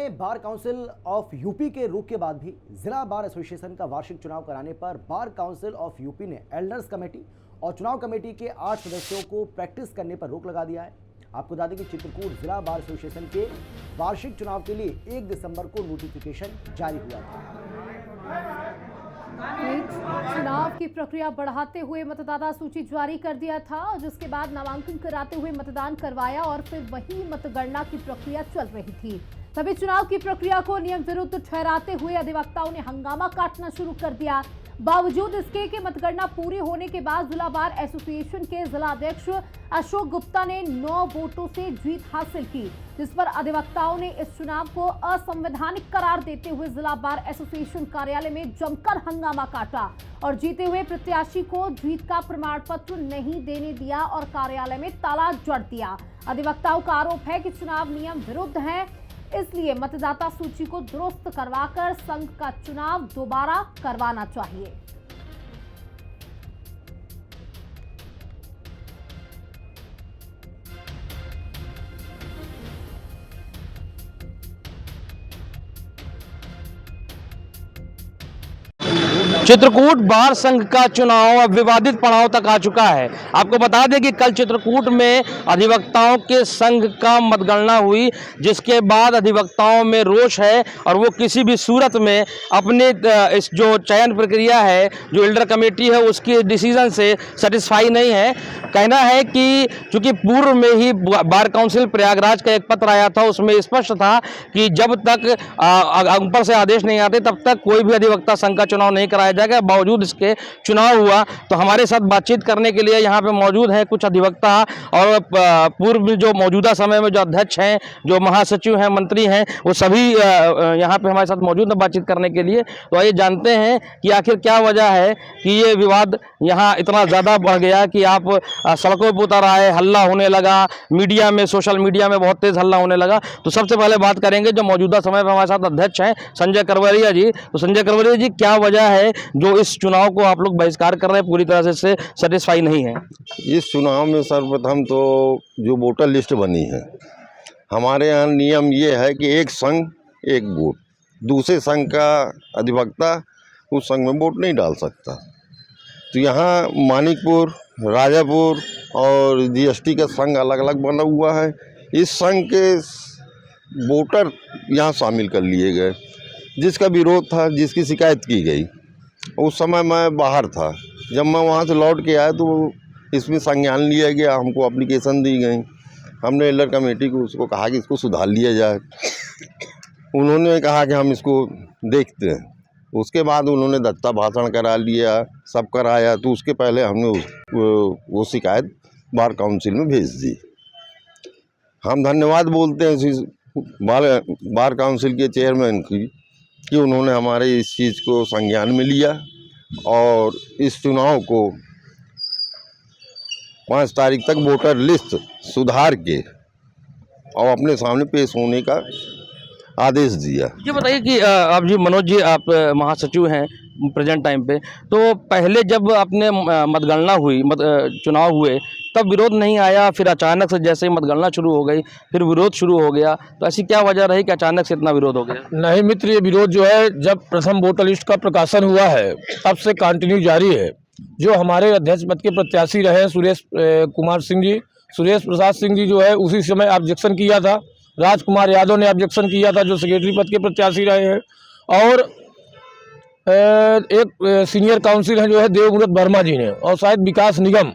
में bar council of UP के रुख के बाद भी जिला बार एसोसिएशन का वार्षिक चुनाव कराने पर बार काउंसिल ऑफ यूपी ने एल्डर्स कमेटी और चुनाव कमेटी के 8 सदस्यों को प्रैक्टिस करने पर रोक लगा दिया है। आपको बता दें कि चित्रकूट जिला बार एसोसिएशन के वार्षिक चुनाव के लिए 1 दिसंबर को नोटिफिकेशन जारी हुआ था। चुनाव की प्रक्रिया बढ़ाते हुए मतदाता सूची जारी कर दिया था, जिसके बाद नामांकन कराते हुए मतदान करवाया और फिर वही मतगणना की प्रक्रिया चल रही थी। तभी चुनाव की प्रक्रिया को नियम विरुद्ध ठहराते हुए अधिवक्ताओं ने हंगामा काटना शुरू कर दिया। बावजूद इसके कि मतगणना पूरी होने के बाद जिला बार एसोसिएशन के जिला अध्यक्ष अशोक गुप्ता ने 9 वोटों से जीत हासिल की, जिस पर अधिवक्ताओं ने इस चुनाव को असंवैधानिक करार देते हुए जिला बार एसोसिएशन कार्यालय में जमकर हंगामा काटा और जीते हुए प्रत्याशी को जीत का प्रमाण पत्र नहीं देने दिया और कार्यालय में ताला जड़ दिया। अधिवक्ताओं का आरोप है कि चुनाव नियम विरुद्ध है, इसलिए मतदाता सूची को दुरुस्त करवाकर संघ का चुनाव दोबारा करवाना चाहिए। चित्रकूट बार संघ का चुनाव अब विवादित पड़ाव तक आ चुका है। आपको बता दें कि कल चित्रकूट में अधिवक्ताओं के संघ का मतगणना हुई, जिसके बाद अधिवक्ताओं में रोष है और वो किसी भी सूरत में अपने इस जो चयन प्रक्रिया है, जो एल्डर कमेटी है, उसकी डिसीजन से सेटिस्फाई नहीं है। कहना है कि चूंकि पूर्व में ही बार काउंसिल प्रयागराज का एक पत्र आया था, उसमें स्पष्ट था कि जब तक ऊपर से आदेश नहीं आते तब तक कोई भी अधिवक्ता संघ का चुनाव नहीं कराया जाएगा। बावजूद इसके चुनाव हुआ। तो हमारे साथ बातचीत करने के लिए यहाँ पे मौजूद हैं कुछ अधिवक्ता और पूर्व जो मौजूदा समय में जो अध्यक्ष हैं, जो महासचिव हैं, मंत्री हैं, वो सभी यहाँ पे हमारे साथ मौजूद हैं बातचीत करने के लिए। तो आइए जानते हैं कि आखिर क्या वजह है कि ये विवाद यहाँ इतना ज़्यादा बढ़ गया कि आप सड़कों पर उतर आए, हल्ला होने लगा, मीडिया में, सोशल मीडिया में बहुत तेज़ हल्ला होने लगा। तो सबसे पहले बात करेंगे जो मौजूदा समय पर हमारे साथ अध्यक्ष हैं संजय करवरिया जी। तो संजय करवरिया जी, क्या वजह है जो इस चुनाव को आप लोग बहिष्कार कर रहे हैं, पूरी तरह से सेटिस्फाई नहीं है? इस चुनाव में सर्वप्रथम तो जो वोटर लिस्ट बनी है, हमारे यहाँ नियम ये है कि एक संघ एक वोट, दूसरे संघ का अधिवक्ता उस संघ में वोट नहीं डाल सकता। तो यहाँ मानिकपुर, राजापुर और जीएसटी का संघ अलग अलग बना हुआ है। इस संघ के वोटर यहाँ शामिल कर लिए गए। जिसका विरोध था, जिसकी शिकायत की गई, उस समय मैं बाहर था। जब मैं वहाँ से लौट के आया तो इसमें संज्ञान लिया गया, हमको एप्लीकेशन दी गई। हमने एल्डर कमेटी को उसको कहा कि इसको सुधार लिया जाए। उन्होंने कहा कि हम इसको देखते हैं। उसके बाद उन्होंने दत्ता भाषण करा लिया, सब कराया। तो उसके पहले हमने वो शिकायत बार काउंसिल में भेज दी। हम धन्यवाद बोलते हैं इस बार काउंसिल के चेयरमैन की कि उन्होंने हमारे इस चीज़ को संज्ञान में लिया और इस चुनाव को 5 तारीख तक वोटर लिस्ट सुधार के और अपने सामने पेश होने का आदेश दिया। ये बताइए कि आप जी मनोज जी, आप महासचिव हैं प्रेजेंट टाइम पे, तो पहले जब आपने मतगणना हुई, चुनाव हुए, तब विरोध नहीं आया, फिर अचानक से जैसे ही मतगणना शुरू हो गई फिर विरोध शुरू हो गया। तो ऐसी क्या वजह रही कि अचानक से इतना विरोध हो गया? नहीं मित्र, ये विरोध जो है जब प्रथम वोटर लिस्ट का प्रकाशन हुआ है तब से कंटिन्यू जारी है। जो हमारे अध्यक्ष पद के प्रत्याशी रहे सुरेश कुमार सिंह जी, सुरेश प्रसाद सिंह जी जो है उसी समय ऑब्जेक्शन किया था। राजकुमार यादव ने ऑब्जेक्शन किया था, जो सेक्रेटरी पद के प्रत्याशी रहे हैं। और एक सीनियर काउंसिल है जो है देवव्रत वर्मा जी ने, और शायद विकास निगम,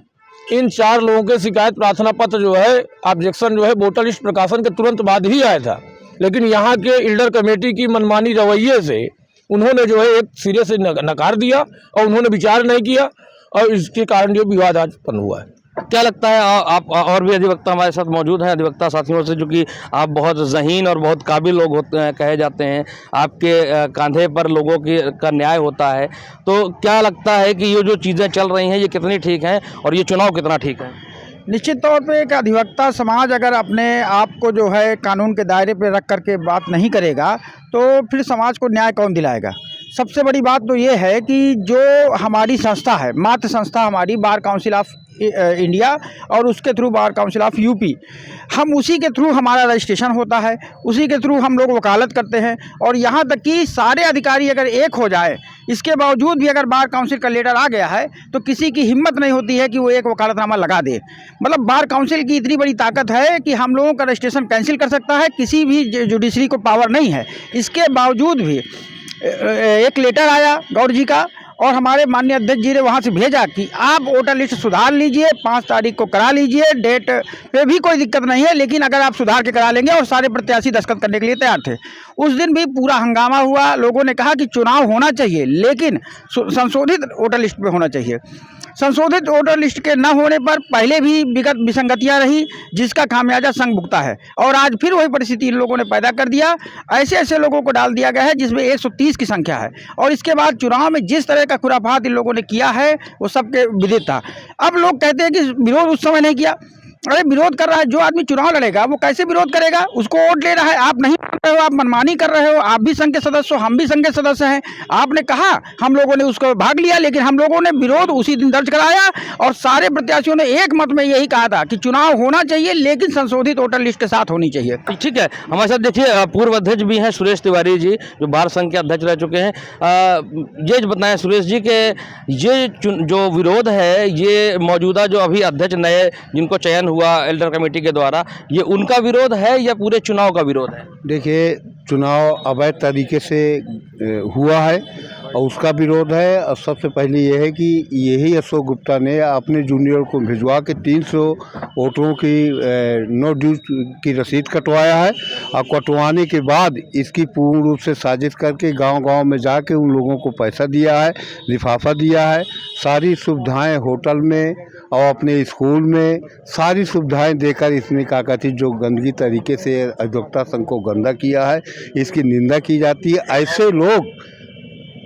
इन 4 लोगों के शिकायत प्रार्थना पत्र जो है, ऑब्जेक्शन जो है वोटर लिस्ट प्रकाशन के तुरंत बाद ही आया था। लेकिन यहाँ के एल्डर कमेटी की मनमानी रवैये से उन्होंने जो है एक सिरे से नकार दिया और उन्होंने विचार नहीं किया, और इसके कारण जो विवाद आज उत्पन्न हुआ है। क्या लगता है, आप और भी अधिवक्ता हमारे साथ मौजूद हैं, अधिवक्ता साथियों से, जो कि आप बहुत ज़हीन और बहुत काबिल लोग होते हैं, कहे जाते हैं, आपके कंधे पर लोगों का न्याय होता है। तो क्या लगता है कि ये जो चीज़ें चल रही हैं ये कितनी ठीक हैं और ये चुनाव कितना ठीक है? निश्चित तौर पे एक अधिवक्ता समाज अगर अपने आप को जो है कानून के दायरे पे रख करके बात नहीं करेगा तो फिर समाज को न्याय कौन दिलाएगा। सबसे बड़ी बात तो ये है कि जो हमारी संस्था है, मातृ संस्था हमारी बार काउंसिल ऑफ इंडिया और उसके through bar council of UP, हम उसी के थ्रू हमारा रजिस्ट्रेशन होता है, उसी के थ्रू हम लोग वकालत करते हैं। और यहाँ तक कि सारे अधिकारी अगर एक हो जाए, इसके बावजूद भी अगर बार काउंसिल का लेटर आ गया है तो किसी की हिम्मत नहीं होती है कि वो एक वकालतनामा लगा दे। मतलब बार काउंसिल की इतनी बड़ी ताकत है कि हम लोगों का रजिस्ट्रेशन कैंसिल कर सकता है, किसी भी जुडिशरी को पावर नहीं है। इसके बावजूद भी एक लेटर आया गौर जी का और हमारे माननीय अध्यक्ष जी ने वहाँ से भेजा कि आप वोटर लिस्ट सुधार लीजिए, 5 तारीख को करा लीजिए, डेट पे भी कोई दिक्कत नहीं है, लेकिन अगर आप सुधार के करा लेंगे, और सारे प्रत्याशी दस्तखत करने के लिए तैयार थे। उस दिन भी पूरा हंगामा हुआ, लोगों ने कहा कि चुनाव होना चाहिए लेकिन संशोधित वोटर लिस्ट पे होना चाहिए। संशोधित वोटर लिस्ट के न होने पर पहले भी विगत विसंगतियां रही, जिसका खामियाजा संघ भुगता है, और आज फिर वही परिस्थिति इन लोगों ने पैदा कर दिया। ऐसे ऐसे लोगों को डाल दिया गया है जिसमें 130 की संख्या है, और इसके बाद चुनाव में जिस तरह का खुराफात इन लोगों ने किया है वो सबके विदित था। अब लोग कहते हैं कि विरोध उस समय नहीं किया। अरे विरोध कर रहा है जो आदमी चुनाव लड़ेगा वो कैसे विरोध करेगा? उसको वोट ले रहा है, आप नहीं कर रहे हो, आप मनमानी कर रहे हो। आप भी संघ के सदस्य हो, हम भी संघ के सदस्य हैं। आपने कहा, हम लोगों ने उसको भाग लिया, लेकिन हम लोगों ने विरोध उसी दिन दर्ज कराया और सारे प्रत्याशियों ने एक मत में यही कहा था कि चुनाव होना चाहिए लेकिन संशोधित वोटर लिस्ट के साथ होनी चाहिए। ठीक है, हमारे साथ देखिए पूर्व अध्यक्ष भी हैं सुरेश तिवारी जी, जो बार संघ के अध्यक्ष रह चुके हैं। ये बताएं सुरेश जी के ये जो विरोध है, ये मौजूदा जो अभी अध्यक्ष नए जिनको चयन हुआ एल्डर कमेटी के द्वारा, ये उनका विरोध है या पूरे चुनाव का विरोध है? देखिए, चुनाव अवैध तरीके से हुआ है और उसका विरोध है। और सबसे पहले ये है कि यही अशोक गुप्ता ने अपने जूनियर को भिजवा के 300 वोटरों की नो ड्यूज की रसीद कटवाया है, और कटवाने के बाद इसकी पूर्ण रूप से साजिश करके गांव-गांव में जाके उन लोगों को पैसा दिया है, लिफाफा दिया है। सारी सुविधाएं होटल में और अपने स्कूल में सारी सुविधाएं देकर इसने क्या कहती जो गंदगी तरीके से अधिवक्ता संघ को गंदा किया है, इसकी निंदा की जाती है। ऐसे लोग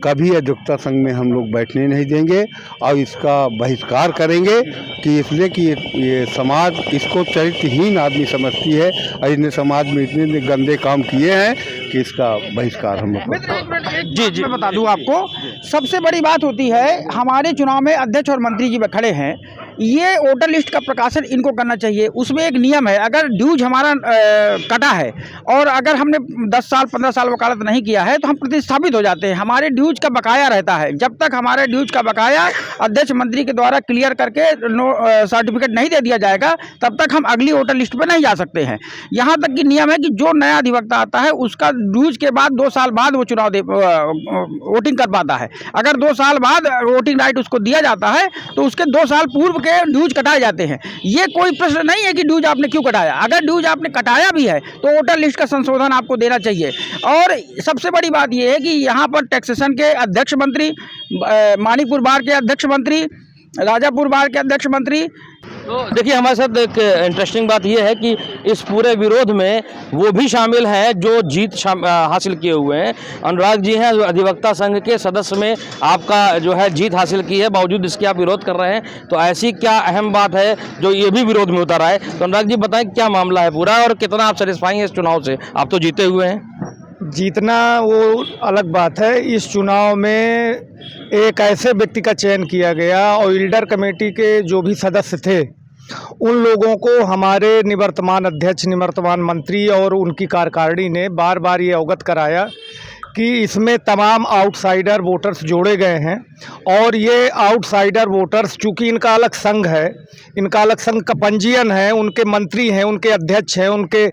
कभी अधिवक्ता संघ में हम लोग बैठने नहीं देंगे और इसका बहिष्कार करेंगे कि इसलिए कि ये समाज इसको चरित्रहीन आदमी समझती है और इसने समाज में इतने गंदे काम किए हैं कि इसका बहिष्कार हम लोग। जी मैं बता दूं आपको, सबसे बड़ी बात होती है हमारे चुनाव में अध्यक्ष और मंत्री जी खड़े हैं, ये वोटर लिस्ट का प्रकाशन इनको करना चाहिए। उसमें एक नियम है, अगर ड्यूज हमारा कटा है और अगर हमने 10 साल 15 साल वकालत नहीं किया है तो हम प्रतिस्थापित हो जाते हैं। हमारे ड्यूज का बकाया रहता है, जब तक हमारे ड्यूज का बकाया अध्यक्ष मंत्री के द्वारा क्लियर करके सर्टिफिकेट नहीं दे दिया जाएगा, तब तक हम अगली वोटर लिस्ट पर नहीं जा सकते हैं। यहाँ तक कि नियम है कि जो नया अधिवक्ता आता है उसका ड्यूज के बाद 2 साल बाद वो चुनाव वोटिंग कर पाता है। अगर 2 साल बाद वोटिंग राइट उसको दिया जाता है तो उसके 2 साल पूर्व के ड्यूज कटाए जाते हैं। ये कोई प्रश्न नहीं है कि ड्यूज आपने क्यों कटाया। अगर ड्यूज आपने कटाया भी है तो वोटर लिस्ट का संशोधन आपको देना चाहिए। और सबसे बड़ी बात यह है कि यहाँ पर टैक्सेशन के अध्यक्ष मंत्री, मानीपुर बार के अध्यक्ष मंत्री, राजापुर बार के अध्यक्ष मंत्री। तो देखिए, हमारे साथ एक इंटरेस्टिंग बात यह है कि इस पूरे विरोध में वो भी शामिल हैं जो जीत हासिल किए हुए हैं। अनुराग जी हैं, अधिवक्ता संघ के सदस्य में आपका जो है जीत हासिल की है, बावजूद इसके आप विरोध कर रहे हैं। तो ऐसी क्या अहम बात है जो ये भी विरोध में उतर आए? तो अनुराग जी बताएं क्या मामला है पूरा और कितना आप सेटिस्फाई हैं इस चुनाव से? आप तो जीते हुए हैं। जीतना वो अलग बात है। इस चुनाव में एक ऐसे व्यक्ति का चयन किया गया और एल्डर कमेटी के जो भी सदस्य थे उन लोगों को हमारे निवर्तमान अध्यक्ष, निवर्तमान मंत्री और उनकी कार्यकारिणी ने बार बार ये अवगत कराया कि इसमें तमाम आउटसाइडर वोटर्स जोड़े गए हैं। और ये आउटसाइडर वोटर्स, चूँकि इनका अलग संघ है, इनका अलग संघ का पंजीयन है, उनके मंत्री हैं, उनके अध्यक्ष हैं, उनके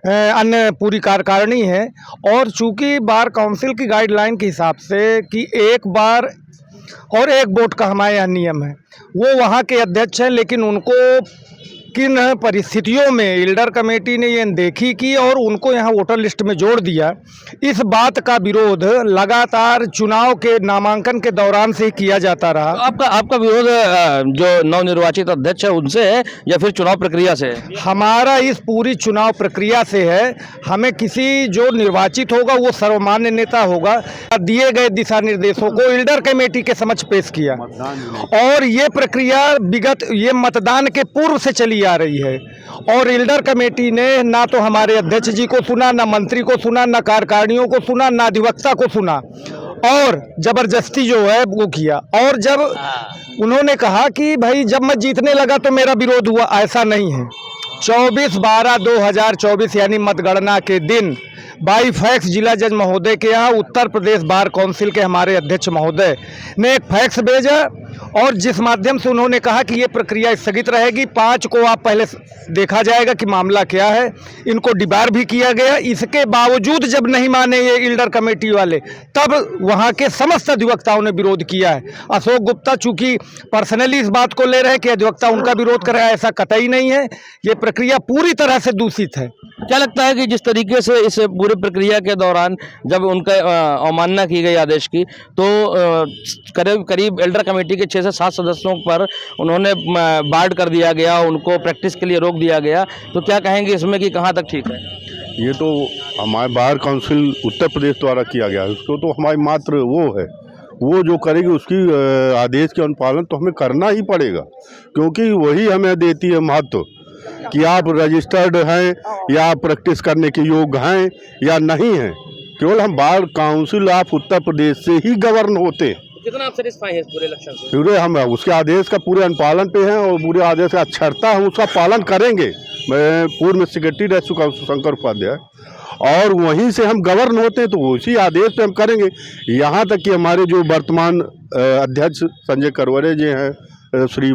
अन्य पूरी कार्यकारिणी है। और चूँकि बार काउंसिल की गाइडलाइन के हिसाब से कि एक बार और एक वोट का हमारे यहाँ नियम है, वो वहाँ के अध्यक्ष हैं, लेकिन उनको किन परिस्थितियों में एल्डर कमेटी ने ये देखी की और उनको यहाँ वोटर लिस्ट में जोड़ दिया। इस बात का विरोध लगातार चुनाव के नामांकन के दौरान से ही किया जाता रहा। आपका विरोध जो नवनिर्वाचित अध्यक्ष है उनसे है या फिर चुनाव प्रक्रिया से है? हमारा इस पूरी चुनाव प्रक्रिया से है। हमें किसी जो निर्वाचित होगा वो सर्वमान्य नेता होगा, दिए गए दिशा निर्देशों को एल्डर कमेटी के समक्ष पेश किया और ये प्रक्रिया विगत ये मतदान के पूर्व से चली आ रही है। और एल्डर कमेटी ने ना तो हमारे अध्यक्ष जी को सुना, ना मंत्री को सुना, ना कार्यकारिणियों को सुना, ना अधिवक्ता को सुना। और जबरदस्ती जो है वो किया। और जब उन्होंने कहा कि भाई जब मैं जीतने लगा तो मेरा विरोध हुआ, ऐसा नहीं है। 24/12/2024 यानी मतगणना के दिन बाई फैक्स जिला जज महोदय के यहाँ उत्तर प्रदेश बार काउंसिल के हमारे अध्यक्ष महोदय ने एक फैक्स भेजा और जिस माध्यम से उन्होंने कहा कि ये प्रक्रिया स्थगित रहेगी, 5 को आप पहले देखा जाएगा कि मामला क्या है। इनको डिबार भी किया गया। इसके बावजूद जब नहीं माने ये इल्डर कमेटी वाले, तब वहाँ के समस्त अधिवक्ताओं ने विरोध किया है। अशोक गुप्ता चूंकि पर्सनली इस बात को ले रहे हैं कि अधिवक्ता उनका विरोध कर रहा है, ऐसा कतई नहीं है। ये प्रक्रिया पूरी तरह से दूषित है। क्या लगता है कि जिस तरीके से इस पूरी प्रक्रिया के दौरान जब उनका अवमानना की गई आदेश की, तो करीब एल्डर कमेटी के 6 से 7 सदस्यों पर उन्होंने बार्ड कर दिया गया, उनको प्रैक्टिस के लिए रोक दिया गया, तो क्या कहेंगे इसमें कि कहाँ तक ठीक है? ये तो हमारे बार काउंसिल उत्तर प्रदेश द्वारा किया गया है, उसको तो हमारी मात्र वो जो करेगी उसकी आदेश के अनुपालन तो हमें करना ही पड़ेगा, क्योंकि वही हमें देती है महत्व कि आप रजिस्टर्ड हैं या आप प्रैक्टिस करने के योग्य हैं या नहीं हैं। केवल हम bar council of Uttar Pradesh से ही गवर्न होते हैं। कितना आप सेटिस्फाई हैं इस पूरे इलेक्शन से? पूरे हम उसके आदेश का पूरे अनुपालन पे हैं और पूरे आदेश का अक्षरता हम उसका पालन करेंगे। मैं पूर्व में सेक्रेटरी रह चुका हूँ शंकर उपाध्याय, और वहीं से हम गवर्न होते हैं, तो उसी आदेश पे हम करेंगे। यहाँ तक कि हमारे जो वर्तमान अध्यक्ष संजय करवरे जी हैं, श्री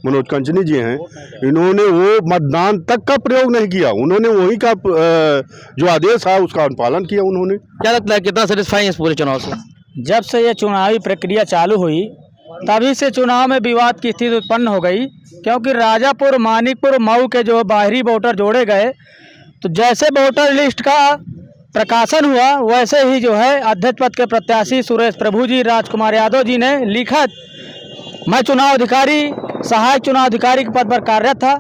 मनोज कंचनी जी हैं, इन्होंने वो मतदान तक का प्रयोग नहीं किया। उन्होंने वही का जो आदेश है उसका अनुपालन किया उन्होंने। क्या लगता है कितना सेटिस्फाई है इस पूरे चुनाव से? जब से ये चुनावी प्रक्रिया चालू हुई तभी से चुनाव में विवाद की स्थिति उत्पन्न हो गई, क्योंकि राजापुर, मानिकपुर, मऊ के जो बाहरी वोटर जोड़े गए, तो जैसे वोटर लिस्ट का प्रकाशन हुआ वैसे ही जो है अध्यक्ष पद के प्रत्याशी सुरेश प्रभु जी, राजकुमार यादव जी ने लिखित, मैं चुनाव अधिकारी, सहायक चुनाव अधिकारी के पद पर कार्यरत था,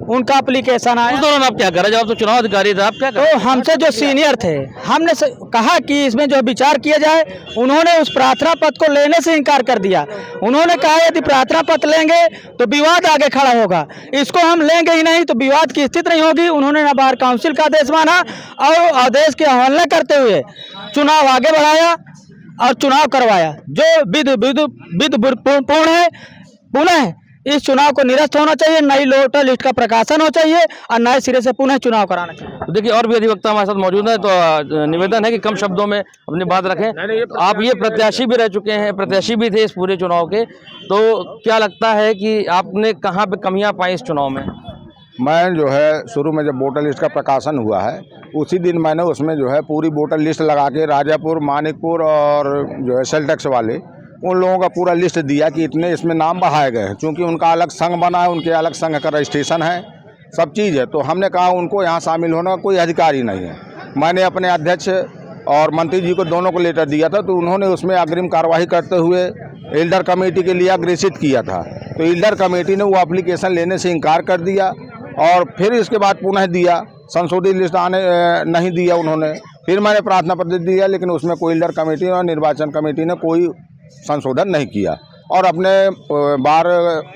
उनका एप्लीकेशन आया। उस दौरान आप क्या कर रहे? जब आप तो चुनाव अधिकारी थे, आप क्या कर रहे? तो हमसे जो सीनियर थे, हमने कहा कि इसमें जो विचार किया जाए। उन्होंने उस प्रार्थना पत्र को लेने से इनकार कर दिया। उन्होंने कहा यदि प्रार्थना पत्र लेंगे तो विवाद आगे खड़ा होगा, इसको हम लेंगे ही नहीं तो विवाद की स्थिति नहीं होगी। उन्होंने न बार काउंसिल का आदेश माना और आदेश की अवहेलना करते हुए चुनाव आगे बढ़ाया और चुनाव करवाया, जो विधपूर्ण है। पुनः इस चुनाव को निरस्त होना चाहिए, नई वोटर लिस्ट का प्रकाशन होना चाहिए और नए सिरे से पुनः चुनाव कराना चाहिए। देखिए, और भी अधिवक्ता हमारे साथ मौजूद हैं, तो निवेदन है कि कम शब्दों में अपनी बात रखें। आप ये प्रत्याशी भी रह चुके हैं, प्रत्याशी भी थे इस पूरे चुनाव के, तो क्या लगता है कि आपने कहाँ पे कमियाँ पाई इस चुनाव में? मैं जो है शुरू में जब वोटर लिस्ट का प्रकाशन हुआ है उसी दिन मैंने उसमें जो है पूरी वोटर लिस्ट लगा के राजापुर, मानिकपुर और जो है सेल टैक्स वाले उन लोगों का पूरा लिस्ट दिया कि इतने इसमें नाम बढ़ाए गए हैं, क्योंकि उनका अलग संघ बना है, उनके अलग संघ का रजिस्ट्रेशन है, सब चीज़ है। तो हमने कहा उनको यहाँ शामिल होने का कोई अधिकार ही नहीं है। मैंने अपने अध्यक्ष और मंत्री जी को दोनों को लेटर दिया था, तो उन्होंने उसमें अग्रिम कार्रवाई करते हुए एल्डर कमेटी के लिए अग्रेसित किया था। तो एल्डर कमेटी ने वो एप्लीकेशन लेने से इनकार कर दिया और फिर इसके बाद पुनः दिया, संशोधित लिस्ट आने नहीं दिया उन्होंने। फिर मैंने प्रार्थना पत्र दिया, लेकिन उसमें कोई एल्डर कमेटी और निर्वाचन कमेटी ने कोई संशोधन नहीं किया। और अपने bar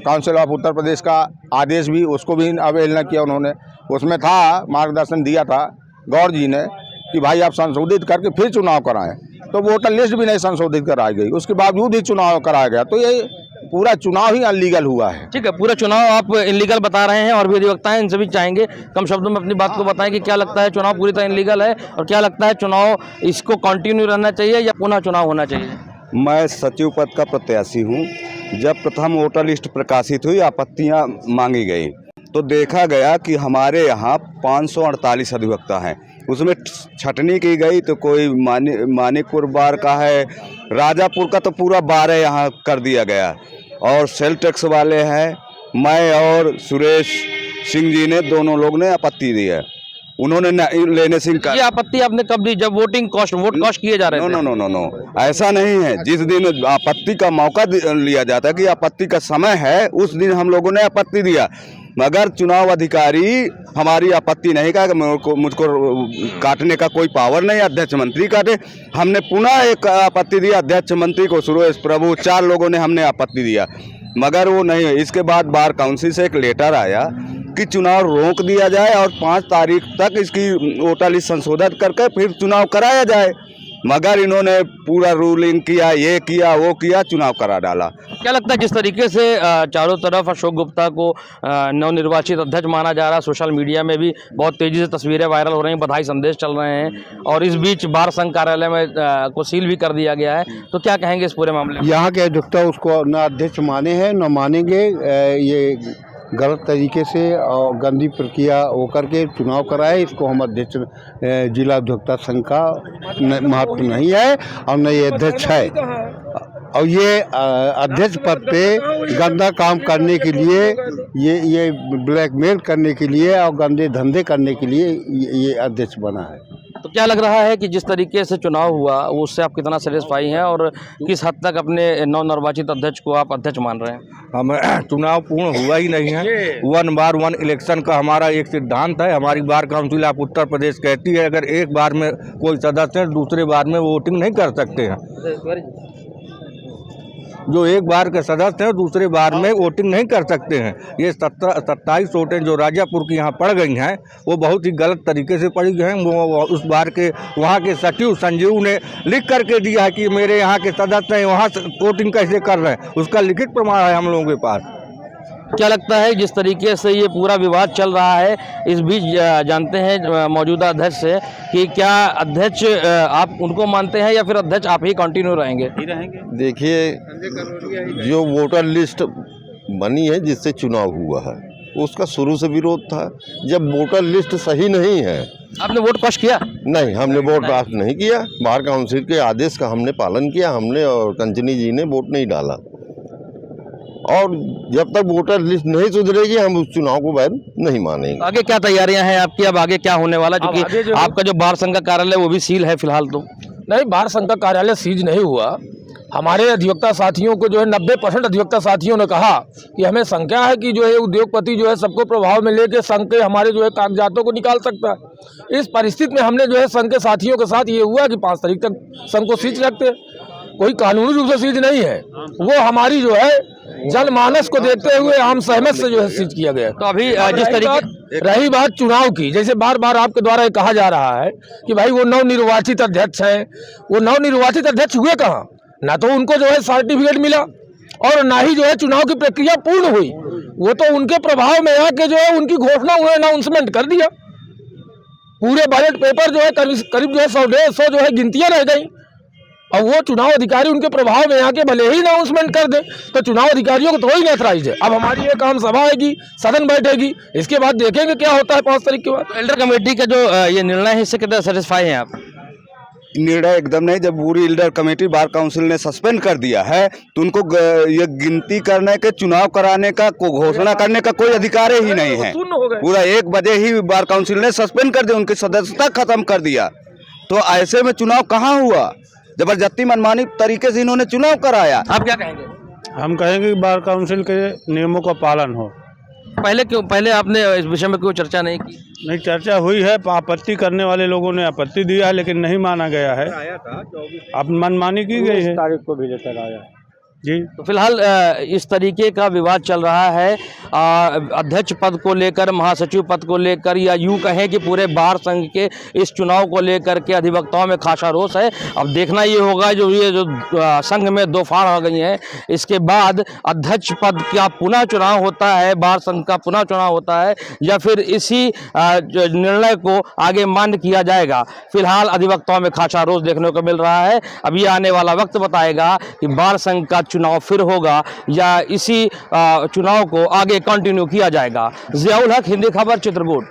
council of Uttar Pradesh का आदेश भी, उसको भी अवहेलना किया उन्होंने। उसमें था, मार्गदर्शन दिया था गौर जी ने कि भाई आप संशोधित करके फिर चुनाव कराएं, तो वोटर लिस्ट भी नहीं संशोधित कराई गई, उसके बावजूद ही चुनाव कराया गया। तो ये पूरा चुनाव ही अनलीगल हुआ है। ठीक है, पूरा चुनाव आप इनलीगल बता रहे हैं, और भी अधिवक्ता हैं, इनसे भी चाहेंगे कम शब्दों में अपनी बात को बताएं कि क्या लगता है चुनाव पूरी तरह इनलीगल है, और क्या लगता है चुनाव इसको कंटिन्यू रहना चाहिए या पुनः चुनाव होना चाहिए? मैं सचिव पद का प्रत्याशी हूं। जब प्रथम वोटर लिस्ट प्रकाशित हुई, आपत्तियां मांगी गई, तो देखा गया कि हमारे यहाँ 548 अधिवक्ता हैं, उसमें छटनी की गई तो कोई मानिकपुर बार का है, राजापुर का तो पूरा बार है यहाँ कर दिया गया, और सेल टैक्स वाले हैं। मैं और सुरेश सिंह जी ने, दोनों लोग ने आपत्ति दी है, उन्होंने लेने से इनकार। ये आपत्ति आपने कब दी? जब वोट कॉस्ट किए जा रहे थे? नो, ऐसा नहीं है। जिस दिन आपत्ति का मौका लिया जाता है कि आपत्ति का समय है, उस दिन हम लोगों ने आपत्ति दिया, मगर चुनाव अधिकारी हमारी आपत्ति नहीं कहा कि मुझको काटने का कोई पावर नहीं, अध्यक्ष मंत्री काटे। हमने पुनः एक आपत्ति दिया अध्यक्ष मंत्री को, सुरेश प्रभु, 4 लोगों ने हमने आपत्ति दिया, मगर वो नहीं। इसके बाद बार काउंसिल से एक लेटर आया कि चुनाव रोक दिया जाए और 5 तारीख तक इसकी वोटर लिस्ट संशोधित करके फिर चुनाव कराया जाए। मगर इन्होंने पूरा रूलिंग किया, ये किया वो किया, चुनाव करा डाला। क्या लगता है जिस तरीके से चारों तरफ अशोक गुप्ता को नवनिर्वाचित अध्यक्ष माना जा रहा है, सोशल मीडिया में भी बहुत तेजी से तस्वीरें वायरल हो रही हैं, बधाई संदेश चल रहे हैं और इस बीच बार संघ कार्यालय में को सील भी कर दिया गया है, तो क्या कहेंगे इस पूरे मामले में? यहाँ के अध्यक्षता उसको न अध्यक्ष माने हैं न मानेंगे। ये गलत तरीके से और गंदी प्रक्रिया होकर के चुनाव कराए, इसको हम अध्यक्ष जिला अधिवक्ता संघ का महत्व नहीं है और न ये अध्यक्ष है। और ये अध्यक्ष पद पे गंदा काम करने के लिए, ये ब्लैकमेल करने के लिए और गंदे धंधे करने के लिए ये अध्यक्ष बना है। तो क्या लग रहा है कि जिस तरीके से चुनाव हुआ उससे आप कितना सेटिस्फाई हैं और किस हद तक अपने नवनिर्वाचित अध्यक्ष को आप अध्यक्ष मान रहे हैं? हम चुनाव पूर्ण हुआ ही नहीं है। 1 बार 1 इलेक्शन का हमारा एक सिद्धांत है। हमारी bar council of Uttar Pradesh कहती है अगर एक बार में कोई सदस्य दूसरे बार में वोटिंग नहीं कर सकते हैं। जो एक बार के सदस्य हैं दूसरे बार में वोटिंग नहीं कर सकते हैं। ये 27 वोटें जो राजापुर की यहाँ पड़ गई हैं वो बहुत ही गलत तरीके से पड़ी हैं। वो उस बार के वहाँ के सचिव संजीव ने लिख करके दिया है कि मेरे यहाँ के सदस्य हैं, वहाँ वोटिंग कैसे कर रहे हैं, उसका लिखित प्रमाण है हम लोगों के पास। क्या लगता है जिस तरीके से ये पूरा विवाद चल रहा है, इस बीच जानते हैं मौजूदा अध्यक्ष से कि क्या अध्यक्ष आप उनको मानते हैं या फिर अध्यक्ष आप ही कंटिन्यू रहेंगे? देखिए, जो वोटर लिस्ट बनी है जिससे चुनाव हुआ है उसका शुरू से विरोध था। जब वोटर लिस्ट सही नहीं है, आपने वोट कास्ट किया? नहीं, हमने वोट कास्ट नहीं किया। बार काउंसिल के आदेश का हमने पालन किया, हमने और कंचनी जी ने वोट नहीं डाला। और जब तक वोटर लिस्ट नहीं सुधरेगी हम उस चुनाव को वैध नहीं मानेंगे। आगे क्या तैयारियां हैं आपकी? अब आगे क्या होने वाला, क्योंकि आपका जो बार संघ का कार्यालय वो भी सील है फिलहाल? तो नहीं, बार संघ का कार्यालय सीज नहीं हुआ। हमारे अधिवक्ता साथियों को जो है 90% अधिवक्ता साथियों ने कहा कि हमें शंका है कि जो है उद्योगपति जो है सबको प्रभाव में लेके संघ के हमारे जो है कागजातों को निकाल सकता है। इस परिस्थिति में हमने जो है संघ के साथियों के साथ ये हुआ कि 5 तारीख तक संघ को सीज रखते हैं। कोई कानूनी रूप से सीज नहीं है, वो हमारी जो है जनमानस को देखते हुए आम सहमत से जो है सीज किया गया। तो अभी जिस तरीके रही बात चुनाव की, जैसे बार बार आपके द्वारा ये कहा जा रहा है कि भाई वो नवनिर्वाचित अध्यक्ष हैं, वो नवनिर्वाचित अध्यक्ष हुए कहाँ? ना तो उनको जो है सर्टिफिकेट मिला और ना ही जो है चुनाव की प्रक्रिया पूर्ण हुई। वो तो उनके प्रभाव में आके जो है उनकी घोषणा उन्होंने अनाउंसमेंट कर दिया। पूरे बैलेट पेपर जो है करीब जो है 100-150 जो है गिनतियां रह गई और वो चुनाव अधिकारी उनके प्रभाव में आके भले ही अनाउंसमेंट कर दे तो चुनाव अधिकारियों को तो ही नेथराइज है। अब हमारी एक आम सभा आएगी, सदन बैठेगी, इसके बाद देखेंगे क्या होता है 5 तारीख के बाद। एल्डर कमेटी का जो ये निर्णय है इससे कितना सेटिस्फाई हैं आप? निर्णय एकदम नहीं। जब पूरी एल्डर कमेटी बार काउंसिल ने सस्पेंड कर दिया है तो उनको ये गिनती करने के, चुनाव कराने का, घोषणा करने का कोई अधिकार ही नहीं है। पूरा 1 बजे ही बार काउंसिल ने सस्पेंड कर दिया, उनकी सदस्यता खत्म कर दिया। तो ऐसे में चुनाव कहाँ हुआ? जबरदस्ती मनमानी तरीके से इन्होंने चुनाव कराया। आप क्या कहेंगे? हम कहेंगे कि बार काउंसिल के नियमों का पालन हो। पहले आपने इस विषय में कोई चर्चा नहीं की? नहीं, चर्चा हुई है, आपत्ति करने वाले लोगों ने आपत्ति दिया है लेकिन नहीं माना गया है। अब मनमानी की गई है। तारीख को भी लेकर आया जी। तो फिलहाल इस तरीके का विवाद चल रहा है अध्यक्ष पद को लेकर, महासचिव पद को लेकर, या यूं कहें कि पूरे बार संघ के इस चुनाव को लेकर के अधिवक्ताओं में खासा रोष है। अब देखना ये होगा जो संघ में 2 फाड़ आ गई हैं, इसके बाद अध्यक्ष पद का पुनः चुनाव होता है, बार संघ का पुनः चुनाव होता है, या फिर इसी निर्णय को आगे मान्य किया जाएगा। फिलहाल अधिवक्ताओं में खासा रोष देखने को मिल रहा है। अब ये आने वाला वक्त बताएगा कि बार संघ का चुनाव फिर होगा या इसी चुनाव को आगे कंटिन्यू किया जाएगा। जियाउल हक, हिंदी खबर, चित्रकूट।